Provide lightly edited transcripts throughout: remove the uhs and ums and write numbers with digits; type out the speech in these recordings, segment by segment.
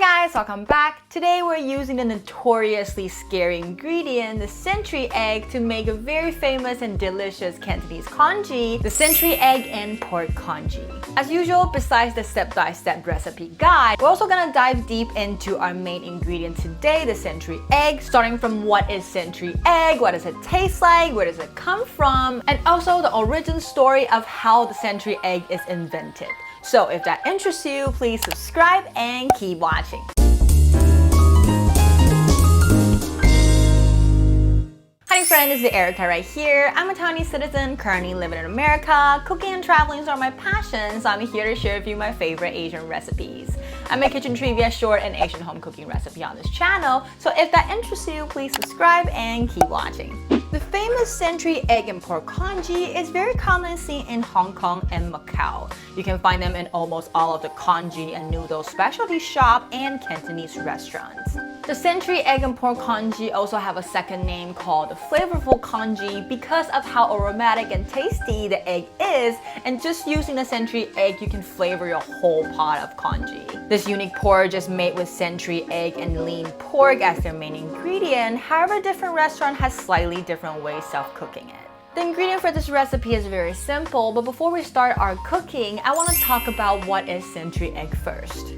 guys, welcome back. Today we're using the notoriously scary ingredient, the century egg, to make a very famous and delicious Cantonese congee, the century egg and pork congee. As usual, besides the step-by-step recipe guide, we're also gonna dive deep into our main ingredient today, the century egg, starting from what is century egg, what does it taste like, where does it come from, and also the origin story of how the century egg is invented. So if that interests you, please subscribe and keep watching. Hi friends, this is Erica right here. I'm a Taiwanese citizen currently living in America. Cooking and traveling are my passions, so I'm here to share with you my favorite Asian recipes. I make kitchen trivia, short, and Asian home cooking recipe on this channel, so if that interests you, please subscribe and keep watching. The famous century egg and pork congee is very commonly seen in Hong Kong and Macau. You can find them in almost all of the congee and noodle specialty shop and Cantonese restaurants. The century egg and pork congee also have a second name called the flavorful congee because of how aromatic and tasty the egg is, and just using the century egg you can flavor your whole pot of congee. This unique porridge is made with century egg and lean pork as their main ingredient, however different restaurant has slightly different ways of cooking it. The ingredient for this recipe is very simple, but before we start our cooking, I want to talk about what is century egg first.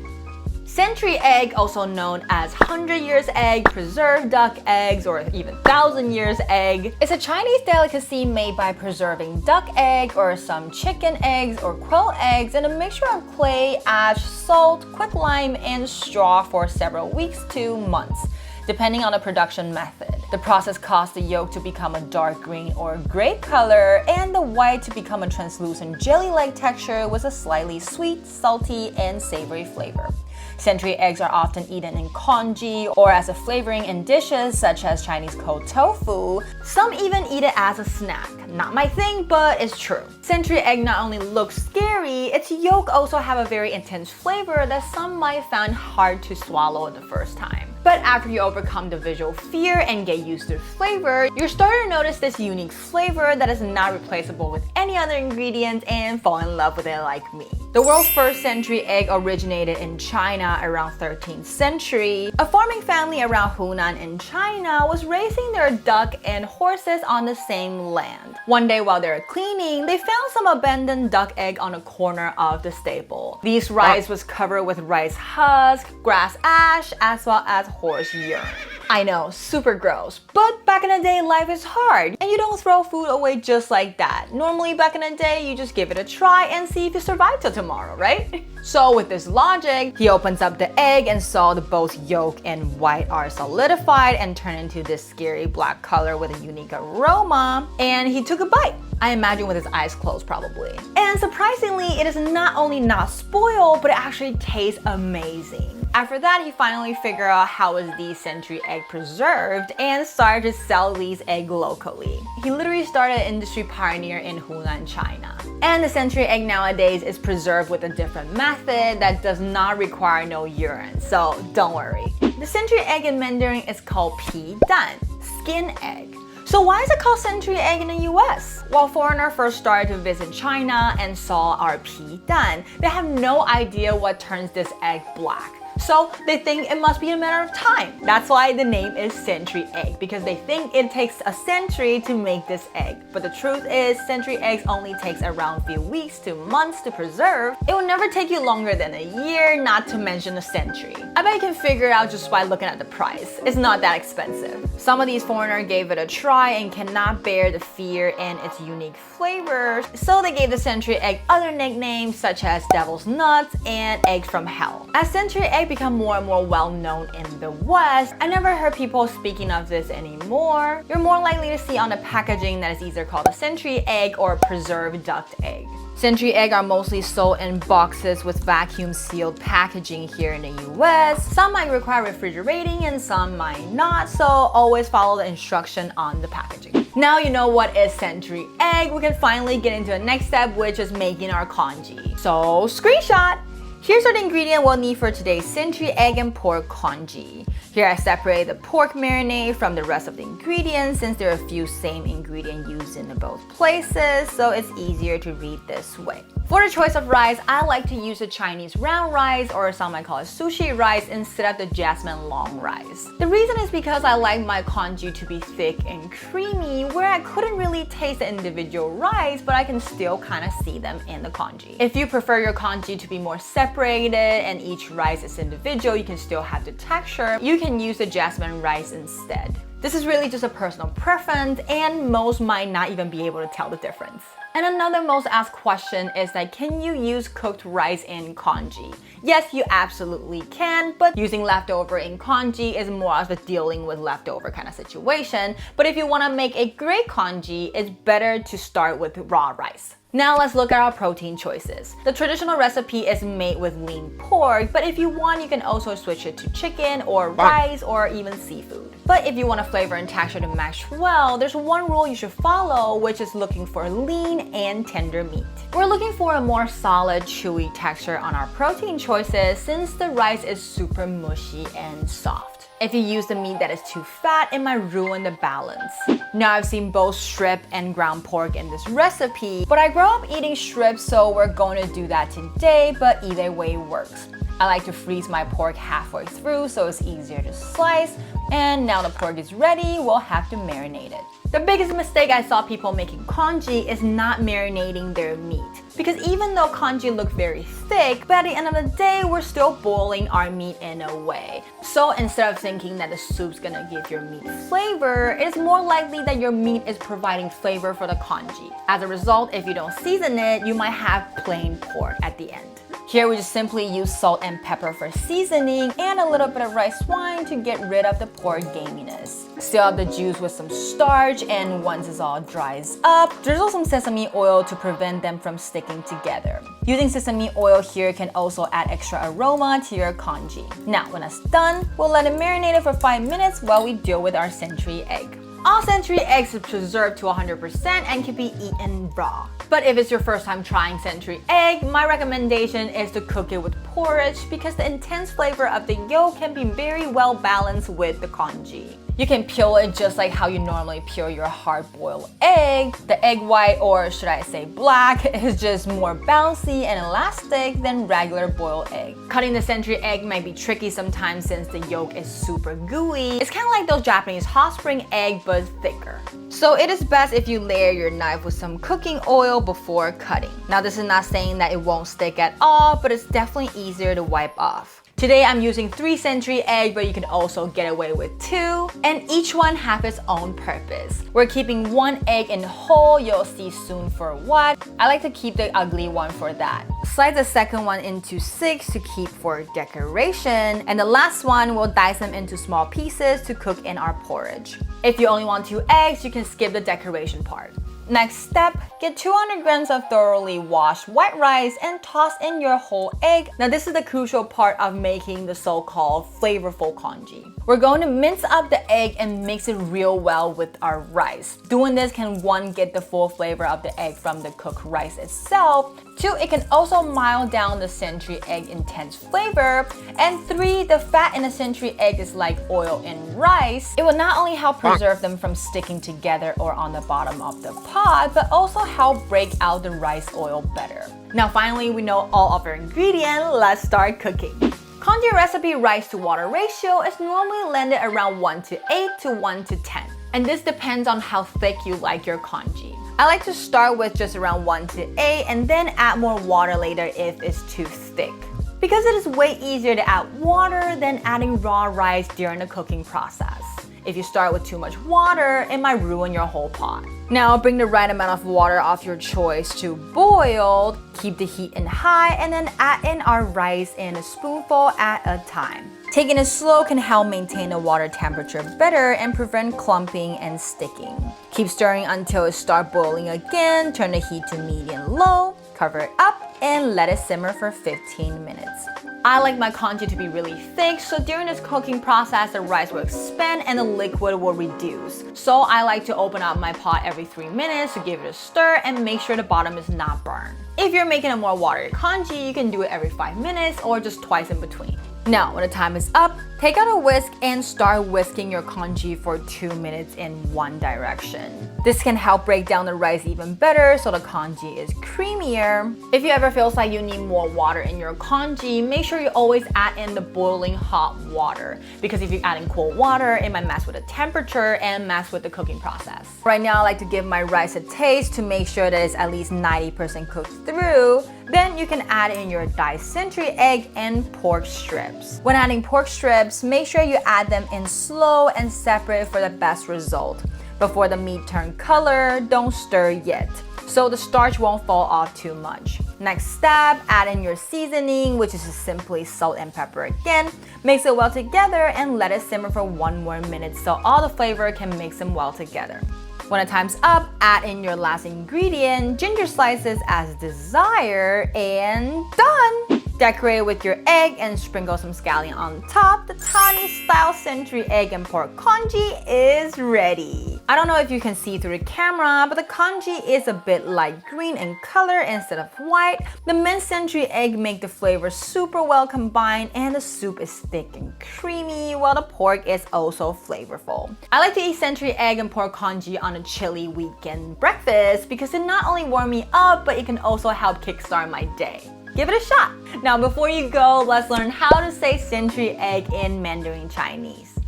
Century egg, also known as 100 years egg, preserved duck eggs, or even 1,000 years egg, is a Chinese delicacy made by preserving duck egg or some chicken eggs or quail eggs in a mixture of clay, ash, salt, quicklime, and straw for several weeks to months, depending on the production method. The process caused the yolk to become a dark green or gray color and the white to become a translucent jelly-like texture with a slightly sweet, salty, and savory flavor. Century eggs are often eaten in congee or as a flavoring in dishes such as Chinese cold tofu. Some even eat it as a snack. Not my thing, but it's true. Century egg not only looks scary, its yolk also have a very intense flavor that some might find hard to swallow the first time. But after you overcome the visual fear and get used to the flavor, you're starting to notice this unique flavor that is not replaceable with any other ingredient and fall in love with it like me. The world's first century egg originated in China around 13th century. A farming family around Hunan in China was raising their duck and horses on the same land. One day while they were cleaning, they found some abandoned duck egg on a corner of the stable. These rice was covered with rice husk, grass ash, as well as horse urine. I know, super gross, but back in the day life is hard and you don't throw food away just like that. Normally back in the day you just give it a try and see if you survive till tomorrow, right? So with this logic, he opens up the egg and saw that both yolk and white are solidified and turn into this scary black color with a unique aroma, and he took a bite. I imagine with his eyes closed probably. And surprisingly, it is not only not spoiled, but it actually tastes amazing. After that, he finally figured out how is the century egg preserved and started to sell these eggs locally. He literally started an industry pioneer in Hunan, China. And the century egg nowadays is preserved with a different method that does not require no urine, so don't worry. The century egg in Mandarin is called pi dan, skin egg. So why is it called century egg in the US? While foreigners first started to visit China and saw our pi dan, they have no idea what turns this egg black. So they think it must be a matter of time. That's why the name is century egg, because they think it takes a century to make this egg. But the truth is, century eggs only takes around a few weeks to months to preserve. It will never take you longer than a year, not to mention a century. I bet you can figure it out just by looking at the price. It's not that expensive. Some of these foreigners gave it a try and cannot bear the fear and its unique flavor, so they gave the century egg other nicknames such as devil's nuts and eggs from hell. As century egg become more and more well known in the West, I never heard people speaking of this anymore. You're more likely to see on the packaging that is either called a century egg or preserved duck egg. Century egg are mostly sold in boxes with vacuum sealed packaging here in the US. Some might require refrigerating and some might not, so always follow the instruction on the packaging. Now you know what is century egg, we can finally get into the next step, which is making our congee. So screenshot! Here's what ingredient we'll need for today's century egg and pork congee. Here I separate the pork marinade from the rest of the ingredients since there are a few same ingredient used in both places, so it's easier to read this way. For the choice of rice, I like to use the Chinese round rice, or some might call it sushi rice, instead of the jasmine long rice. The reason is because I like my congee to be thick and creamy, where I couldn't really taste the individual rice, but I can still kind of see them in the congee. If you prefer your congee to be more separated and each rice is individual, you can still have the texture, you can use the jasmine rice instead. This is really just a personal preference, and most might not even be able to tell the difference. And another most asked question is that, can you use cooked rice in congee? Yes, you absolutely can, but using leftover in congee is more of a dealing with leftover kind of situation. But if you want to make a great congee, it's better to start with raw rice. Now let's look at our protein choices. The traditional recipe is made with lean pork, but if you want, you can also switch it to chicken or rice or even seafood. But if you want a flavor and texture to match well, there's one rule you should follow, which is looking for lean and tender meat. We're looking for a more solid, chewy texture on our protein choices since the rice is super mushy and soft. If you use the meat that is too fat, it might ruin the balance. Now I've seen both strip and ground pork in this recipe, but I grew up eating strip, so we're going to do that today, but either way works. I like to freeze my pork halfway through so it's easier to slice, and now the pork is ready, we'll have to marinate it. The biggest mistake I saw people making congee is not marinating their meat. Because even though congee look very thick, but at the end of the day, we're still boiling our meat in a way. So instead of thinking that the soup's gonna give your meat flavor, it's more likely that your meat is providing flavor for the congee. As a result, if you don't season it, you might have plain pork at the end. Here we just simply use salt and pepper for seasoning and a little bit of rice wine to get rid of the pork gaminess. Seal up the juice with some starch, and once it all dries up, drizzle some sesame oil to prevent them from sticking together. Using sesame oil here can also add extra aroma to your congee. Now when it's done, we'll let it marinate for 5 minutes while we deal with our century egg. All century eggs are preserved to 100% and can be eaten raw. But if it's your first time trying century egg, my recommendation is to cook it with porridge because the intense flavor of the yolk can be very well balanced with the congee. You can peel it just like how you normally peel your hard-boiled egg. The egg white, or should I say black, is just more bouncy and elastic than regular boiled egg. Cutting the century egg might be tricky sometimes since the yolk is super gooey. It's kind of like those Japanese hot spring egg but thicker. So it is best if you layer your knife with some cooking oil before cutting. Now this is not saying that it won't stick at all, but it's definitely easier to wipe off. Today I'm using 3 century eggs, but you can also get away with 2, and each one have its own purpose. We're keeping 1 egg in whole, you'll see soon for what. I like to keep the ugly one for that. Slice the second one into 6 to keep for decoration, and the last one we'll dice them into small pieces to cook in our porridge. If you only want 2 eggs, you can skip the decoration part. Next step, get 200 grams of thoroughly washed white rice and toss in your whole egg. Now this is the crucial part of making the so-called flavorful congee. We're going to mince up the egg and mix it real well with our rice. Doing this can 1, get the full flavor of the egg from the cooked rice itself. 2, it can also mild down the century egg intense flavor. And 3, the fat in the century egg is like oil in rice. It will not only help preserve them from sticking together or on the bottom of the pot, but also help break out the rice oil better. Now finally, we know all of our ingredients, let's start cooking. Congee recipe rice to water ratio is normally landed around 1:8 to 1:10. And this depends on how thick you like your congee. I like to start with just around 1:8 and then add more water later if it's too thick. Because it is way easier to add water than adding raw rice during the cooking process. If you start with too much water, it might ruin your whole pot. Now bring the right amount of water of your choice to boil, keep the heat in high, and then add in our rice in a spoonful at a time. Taking it slow can help maintain the water temperature better and prevent clumping and sticking. Keep stirring until it starts boiling again, turn the heat to medium-low, cover it up, and let it simmer for 15 minutes. I like my congee to be really thick, so during this cooking process, the rice will expand and the liquid will reduce. So I like to open up my pot every 3 minutes to give it a stir and make sure the bottom is not burned. If you're making a more watery congee, you can do it every 5 minutes or just twice in between. Now, when the time is up, take out a whisk and start whisking your congee for 2 minutes in one direction. This can help break down the rice even better so the congee is creamier. If you ever feels like you need more water in your congee, make sure you always add in the boiling hot water, because if you add in cold water, it might mess with the temperature and mess with the cooking process. Right now, I like to give my rice a taste to make sure that it's at least 90% cooked through. Then you can add in your diced century egg and pork strips. When adding pork strips, make sure you add them in slow and separate for the best result. Before the meat turns color, don't stir yet, so the starch won't fall off too much. Next step, add in your seasoning, which is simply salt and pepper again. Mix it well together and let it simmer for 1 more minute so all the flavor can mix them well together. When the time's up, add in your last ingredient, ginger slices as desired, and done! Decorate with your egg and sprinkle some scallion on top. The Tawny-style century egg and pork congee is ready. I don't know if you can see through the camera, but the congee is a bit light green in color instead of white. The minced century egg make the flavors super well combined, and the soup is thick and creamy, while the pork is also flavorful. I like to eat century egg and pork congee on a chilly weekend breakfast because it not only warms me up, but it can also help kickstart my day. Give it a shot! Now before you go, let's learn how to say century egg in Mandarin Chinese.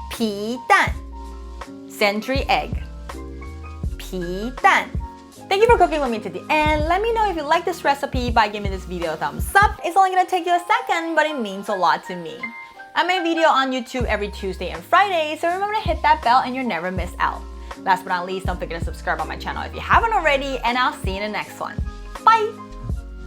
皮蛋 Century egg. 皮蛋 Thank you for cooking with me to the end. Let me know if you like this recipe by giving this video a thumbs up. It's only gonna take you a second, but it means a lot to me. I make a video on YouTube every Tuesday and Friday, so remember to hit that bell and you'll never miss out. Last but not least, don't forget to subscribe on my channel if you haven't already, and I'll see you in the next one. Bye!